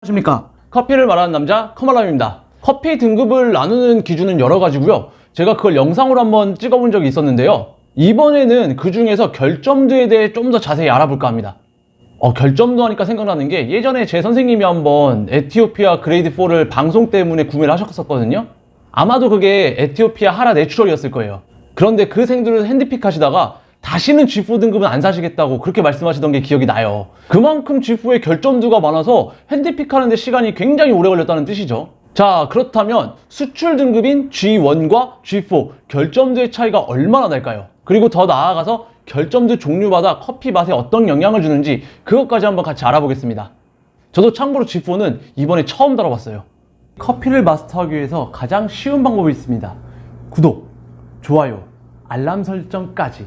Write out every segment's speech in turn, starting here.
안녕하십니까. 커피를 말하는 남자 커말람입니다. 커피 등급을 나누는 기준은 여러 가지고요. 제가 그걸 영상으로 한번 찍어본 적이 있었는데요. 이번에는 그 중에서 결점도에 대해 좀 더 자세히 알아볼까 합니다. 결점도 하니까 생각나는 게 예전에 제 선생님이 한번 에티오피아 그레이드 4를 방송 때문에 구매를 하셨었거든요. 아마도 그게 에티오피아 하라 내추럴이었을 거예요. 그런데 그 생두를 핸드픽 하시다가 다시는 G4 등급은 안 사시겠다고 그렇게 말씀하시던 게 기억이 나요. 그만큼 G4의 결점도가 많아서 핸드픽 하는데 시간이 굉장히 오래 걸렸다는 뜻이죠. 자, 그렇다면 수출 등급인 G1과 G4 결점도의 차이가 얼마나 날까요? 그리고 더 나아가서 결점도 종류마다 커피 맛에 어떤 영향을 주는지 그것까지 한번 같이 알아보겠습니다. 저도 참고로 G4는 이번에 처음 다뤄봤어요. 커피를 마스터하기 위해서 가장 쉬운 방법이 있습니다. 구독, 좋아요, 알람 설정까지.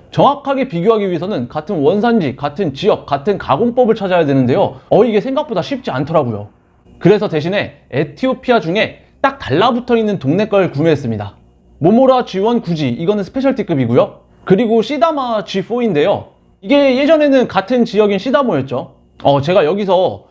정확하게 비교하기 위해서는 같은 원산지, 같은 지역, 같은 가공법을 찾아야 되는데요. 이게 생각보다 쉽지 않더라고요. 그래서 대신에 에티오피아 중에 딱 달라붙어 있는 동네 걸 구매했습니다. 모모라 G1 구지, 이거는 스페셜티급이고요. 그리고 시다마 G4인데요. 이게 예전에는 같은 지역인 시다모였죠. 제가 여기서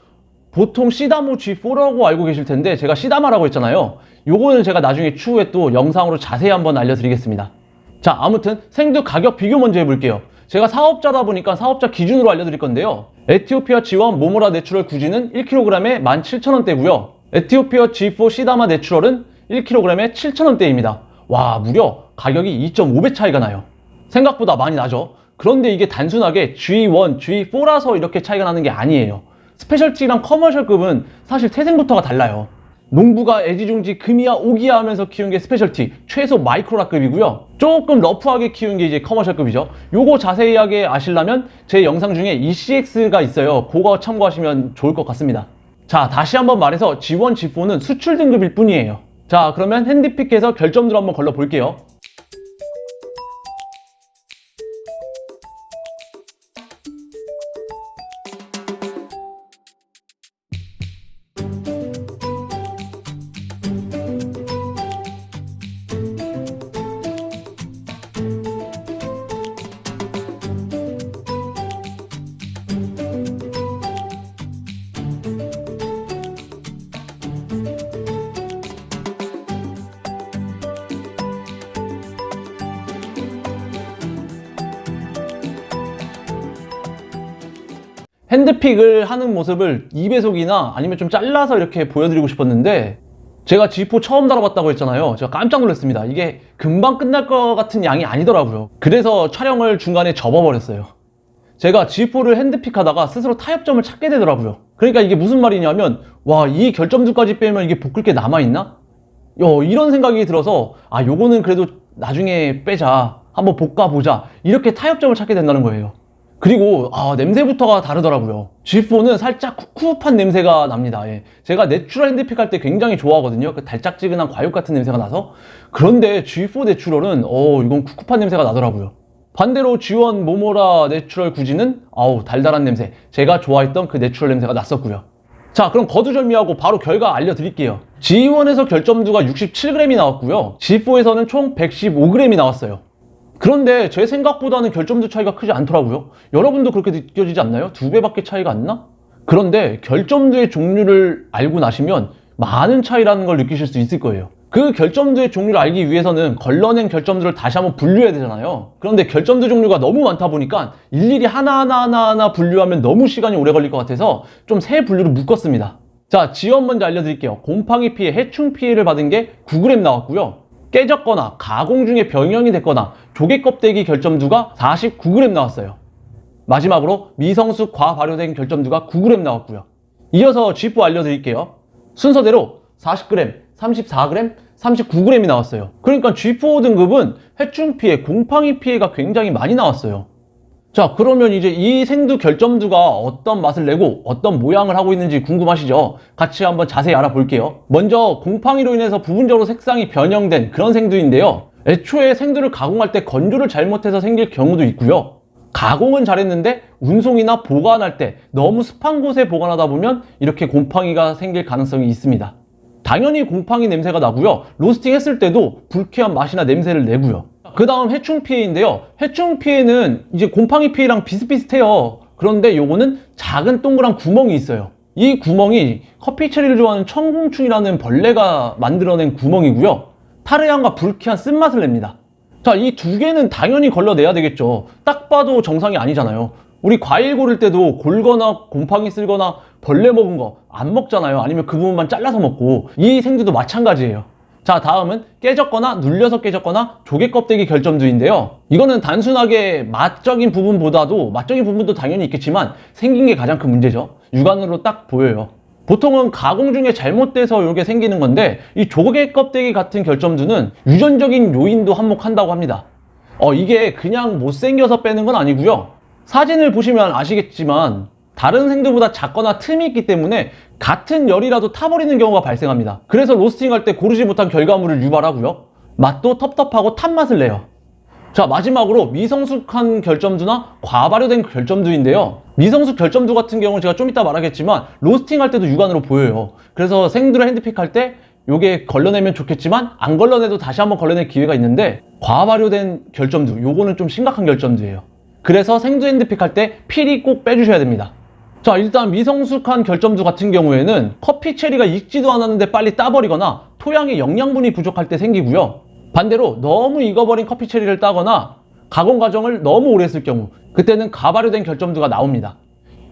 보통 시다모 G4라고 알고 계실 텐데 제가 시다마라고 했잖아요. 요거는 제가 나중에 추후에 또 영상으로 자세히 한번 알려드리겠습니다. 자, 아무튼 생두 가격 비교 먼저 해볼게요. 제가 사업자다 보니까 사업자 기준으로 알려드릴 건데요. 에티오피아 G1 모모라 내추럴 구지는 1kg에 17,000원대고요. 에티오피아 G4 시다마 내추럴은 1kg에 7,000원대입니다. 와, 무려 가격이 2.5배 차이가 나요. 생각보다 많이 나죠? 그런데 이게 단순하게 G1, G4라서 이렇게 차이가 나는 게 아니에요. 스페셜티랑 커머셜급은 사실 태생부터가 달라요. 농부가 애지중지 금이야 오기야 하면서 키운 게 스페셜티, 최소 마이크로라급이고요. 조금 러프하게 키운 게 이제 커머셜급이죠. 요거 자세하게 아시려면 제 영상 중에 ECX가 있어요. 그거 참고하시면 좋을 것 같습니다. 자, 다시 한번 말해서 G1, G4는 수출 등급일 뿐이에요. 자, 그러면 핸드픽해서 결점들 한번 걸러 볼게요. 핸드픽을 하는 모습을 2배속이나 아니면 좀 잘라서 이렇게 보여드리고 싶었는데 제가 G4 처음 다뤄봤다고 했잖아요. 제가 깜짝 놀랐습니다. 이게 금방 끝날 것 같은 양이 아니더라고요. 그래서 촬영을 중간에 접어버렸어요. 제가 G4를 핸드픽 하다가 스스로 타협점을 찾게 되더라고요. 그러니까 이게 무슨 말이냐면 와, 이 결점들까지 빼면 이게 볶을 게 남아있나? 이런 생각이 들어서 요거는 그래도 나중에 빼자, 한번 볶아보자, 이렇게 타협점을 찾게 된다는 거예요. 그리고 냄새부터가 다르더라고요. G4는 살짝 쿰쿰한 냄새가 납니다. 예. 제가 내추럴 핸드픽 할 때 굉장히 좋아하거든요. 그 달짝지근한 과육 같은 냄새가 나서. 그런데 G4 내추럴은 이건 쿰쿰한 냄새가 나더라고요. 반대로 G1 모모라 내추럴 구지는 달달한 냄새, 제가 좋아했던 그 내추럴 냄새가 났었고요. 자, 그럼 거두절미하고 바로 결과 알려드릴게요. G1에서 결점도가 67g이 나왔고요. G4에서는 총 115g이 나왔어요. 그런데 제 생각보다는 결점도 차이가 크지 않더라고요. 여러분도 그렇게 느껴지지 않나요? 2배밖에 차이가 안 나? 그런데 결점도의 종류를 알고 나시면 많은 차이라는 걸 느끼실 수 있을 거예요. 그 결점도의 종류를 알기 위해서는 걸러낸 결점들을 다시 한번 분류해야 되잖아요. 그런데 결점도 종류가 너무 많다 보니까 일일이 하나하나 분류하면 너무 시간이 오래 걸릴 것 같아서 좀 세 분류로 묶었습니다. 자, G1 먼저 알려드릴게요. 곰팡이 피해, 해충 피해를 받은 게 9g 나왔고요. 깨졌거나 가공 중에 변형이 됐거나 조개 껍데기 결점도가 49g 나왔어요. 마지막으로 미성숙 과발효된 결점도가 9g 나왔고요. 이어서 G4 알려드릴게요. 순서대로 40g, 34g, 39g이 나왔어요. 그러니까 G4 등급은 해충 피해, 곰팡이 피해가 굉장히 많이 나왔어요. 자, 그러면 이제 이 생두 결점두가 어떤 맛을 내고 어떤 모양을 하고 있는지 궁금하시죠? 같이 한번 자세히 알아볼게요. 먼저 곰팡이로 인해서 부분적으로 색상이 변형된 그런 생두인데요. 애초에 생두를 가공할 때 건조를 잘못해서 생길 경우도 있고요. 가공은 잘했는데 운송이나 보관할 때 너무 습한 곳에 보관하다 보면 이렇게 곰팡이가 생길 가능성이 있습니다. 당연히 곰팡이 냄새가 나고요. 로스팅 했을 때도 불쾌한 맛이나 냄새를 내고요. 그 다음 해충 피해인데요. 해충 피해는 이제 곰팡이 피해랑 비슷비슷해요. 그런데 요거는 작은 동그란 구멍이 있어요. 이 구멍이 커피 체리를 좋아하는 청공충이라는 벌레가 만들어낸 구멍이고요. 타르향과 불쾌한 쓴맛을 냅니다. 자, 이 두 개는 당연히 걸러내야 되겠죠. 딱 봐도 정상이 아니잖아요. 우리 과일 고를 때도 골거나 곰팡이 쓸거나 벌레 먹은 거 안 먹잖아요. 아니면 그 부분만 잘라서 먹고. 이 생두도 마찬가지예요. 자, 다음은 깨졌거나 눌려서 깨졌거나 조개 껍데기 결점두인데요. 이거는 단순하게 맛적인 부분보다도, 맛적인 부분도 당연히 있겠지만 생긴 게 가장 큰 문제죠. 육안으로 딱 보여요. 보통은 가공 중에 잘못돼서 이렇게 생기는 건데, 이 조개 껍데기 같은 결점두는 유전적인 요인도 한몫한다고 합니다. 이게 그냥 못생겨서 빼는 건 아니고요. 사진을 보시면 아시겠지만 다른 생두보다 작거나 틈이 있기 때문에 같은 열이라도 타버리는 경우가 발생합니다. 그래서 로스팅할 때 고르지 못한 결과물을 유발하고요. 맛도 텁텁하고 탄 맛을 내요. 자, 마지막으로 미성숙한 결점두나 과발효된 결점두인데요. 미성숙 결점두 같은 경우는 제가 좀 이따 말하겠지만 로스팅 할 때도 육안으로 보여요. 그래서 생두를 핸드픽 할 때 요게 걸러내면 좋겠지만 안 걸러내도 다시 한번 걸러낼 기회가 있는데, 과발효된 결점두, 요거는 좀 심각한 결점두예요. 그래서 생두 핸드픽 할 때 필히 꼭 빼주셔야 됩니다. 자, 일단 미성숙한 결점두 같은 경우에는 커피 체리가 익지도 않았는데 빨리 따버리거나 토양의 영양분이 부족할 때 생기고요. 반대로 너무 익어버린 커피 체리를 따거나 가공 과정을 너무 오래 했을 경우, 그때는 가발효된 결점두가 나옵니다.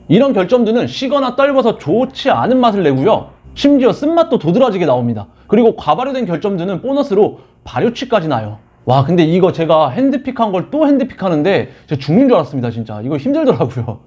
이런 결점두는 쉬거나 떫어서 좋지 않은 맛을 내고요. 심지어 쓴맛도 도드라지게 나옵니다. 그리고 과발효된 결점두는 보너스로 발효치까지 나요. 와, 근데 이거 제가 핸드픽한 걸 또 핸드픽하는데 제가 죽는 줄 알았습니다. 진짜 이거 힘들더라고요.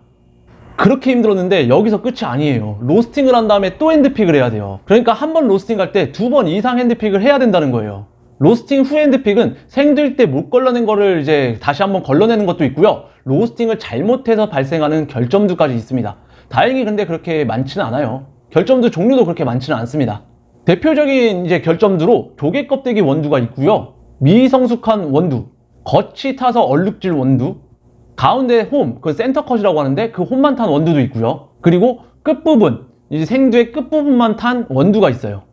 그렇게 힘들었는데 여기서 끝이 아니에요. 로스팅을 한 다음에 또 핸드픽을 해야 돼요. 그러니까 한 번 로스팅 할 때 2번 이상 핸드픽을 해야 된다는 거예요. 로스팅 후 핸드픽은 생들 때 못 걸러낸 거를 이제 다시 한번 걸러내는 것도 있고요. 로스팅을 잘못해서 발생하는 결점두까지 있습니다. 다행히 근데 그렇게 많지는 않아요. 결점두 종류도 그렇게 많지는 않습니다. 대표적인 이제 결점두로 조개 껍데기 원두가 있고요. 미성숙한 원두, 겉이 타서 얼룩질 원두, 가운데 홈, 그 센터컷이라고 하는데 그 홈만 탄 원두도 있고요. 그리고 끝부분, 이제 생두의 끝부분만 탄 원두가 있어요.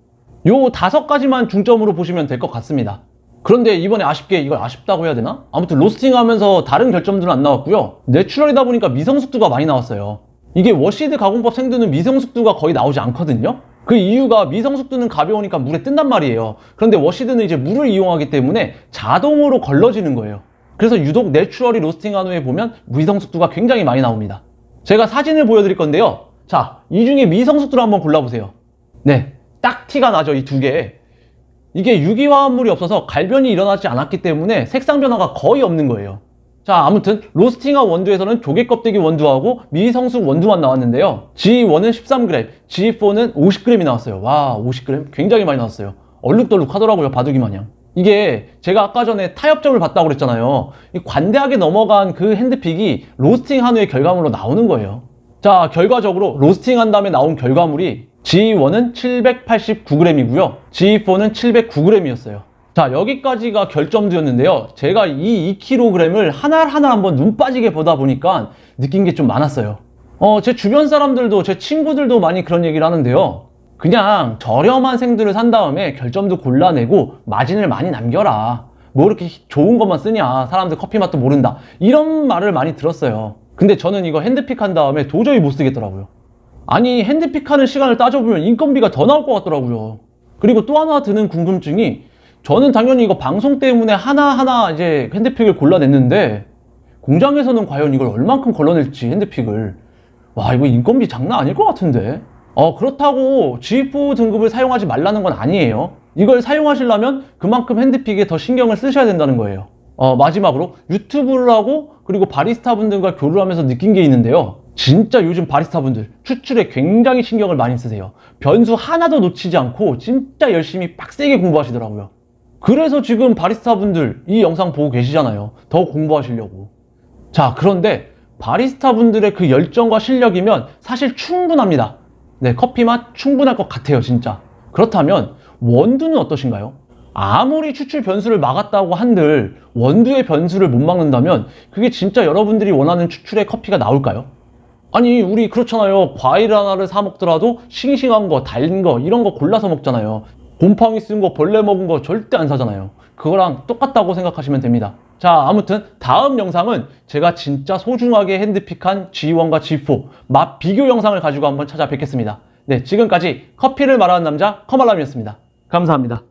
요 5가지만 중점으로 보시면 될 것 같습니다. 그런데 이번에 아쉽게, 이걸 아쉽다고 해야 되나? 아무튼 로스팅 하면서 다른 결점들은 안 나왔고요. 내추럴이다 보니까 미성숙두가 많이 나왔어요. 이게 워시드 가공법 생두는 미성숙두가 거의 나오지 않거든요. 그 이유가 미성숙두는 가벼우니까 물에 뜬단 말이에요. 그런데 워시드는 이제 물을 이용하기 때문에 자동으로 걸러지는 거예요. 그래서 유독 내추럴이 로스팅한 후에 보면 미성숙두가 굉장히 많이 나옵니다. 제가 사진을 보여드릴 건데요. 자, 이 중에 미성숙두를 한번 골라보세요. 네, 딱 티가 나죠, 이 두 개. 이게 유기화합물이 없어서 갈변이 일어나지 않았기 때문에 색상 변화가 거의 없는 거예요. 자, 아무튼 로스팅한 원두에서는 조개 껍데기 원두하고 미성숙 원두만 나왔는데요. G1은 13g, G4는 50g이 나왔어요. 와, 50g? 굉장히 많이 나왔어요. 얼룩덜룩 하더라고요, 바둑이 마냥. 이게 제가 아까 전에 타협점을 봤다고 그랬잖아요. 이 관대하게 넘어간 그 핸드픽이 로스팅한 후의 결과물로 나오는 거예요. 자, 결과적으로 로스팅한 다음에 나온 결과물이 G1은 789g이고요. G4는 709g이었어요. 자, 여기까지가 결점두였는데요. 제가 이 2kg을 하나하나 한번 눈 빠지게 보다 보니까 느낀 게 좀 많았어요. 제 주변 사람들도, 제 친구들도 많이 그런 얘기를 하는데요. 그냥 저렴한 생두를 산 다음에 결점도 골라내고 마진을 많이 남겨라. 뭐 이렇게 좋은 것만 쓰냐. 사람들 커피 맛도 모른다. 이런 말을 많이 들었어요. 근데 저는 이거 핸드픽 한 다음에 도저히 못 쓰겠더라고요. 아니, 핸드픽하는 시간을 따져보면 인건비가 더 나올 것 같더라고요. 그리고 또 하나 드는 궁금증이, 저는 당연히 이거 방송 때문에 하나하나 이제 핸드픽을 골라냈는데 공장에서는 과연 이걸 얼만큼 걸러낼지, 핸드픽을. 와, 이거 인건비 장난 아닐 것 같은데. 그렇다고 G4 등급을 사용하지 말라는 건 아니에요. 이걸 사용하시려면 그만큼 핸드픽에 더 신경을 쓰셔야 된다는 거예요. 마지막으로 유튜브를 하고 그리고 바리스타 분들과 교류를 하면서 느낀 게 있는데요. 진짜 요즘 바리스타 분들 추출에 굉장히 신경을 많이 쓰세요. 변수 하나도 놓치지 않고 진짜 열심히 빡세게 공부하시더라고요. 그래서 지금 바리스타 분들 이 영상 보고 계시잖아요. 더 공부하시려고. 자, 그런데 바리스타 분들의 그 열정과 실력이면 사실 충분합니다. 네, 커피 맛 충분할 것 같아요, 진짜. 그렇다면 원두는 어떠신가요? 아무리 추출 변수를 막았다고 한들 원두의 변수를 못 막는다면 그게 진짜 여러분들이 원하는 추출의 커피가 나올까요? 아니, 우리 그렇잖아요. 과일 하나를 사 먹더라도 싱싱한 거, 달 거 이런 거 골라서 먹잖아요. 곰팡이 쓴 거, 벌레 먹은 거 절대 안 사잖아요. 그거랑 똑같다고 생각하시면 됩니다. 자, 아무튼 다음 영상은 제가 진짜 소중하게 핸드픽한 G1과 G4 맛 비교 영상을 가지고 한번 찾아뵙겠습니다. 네, 지금까지 커피를 말하는 남자 커말람이었습니다. 감사합니다.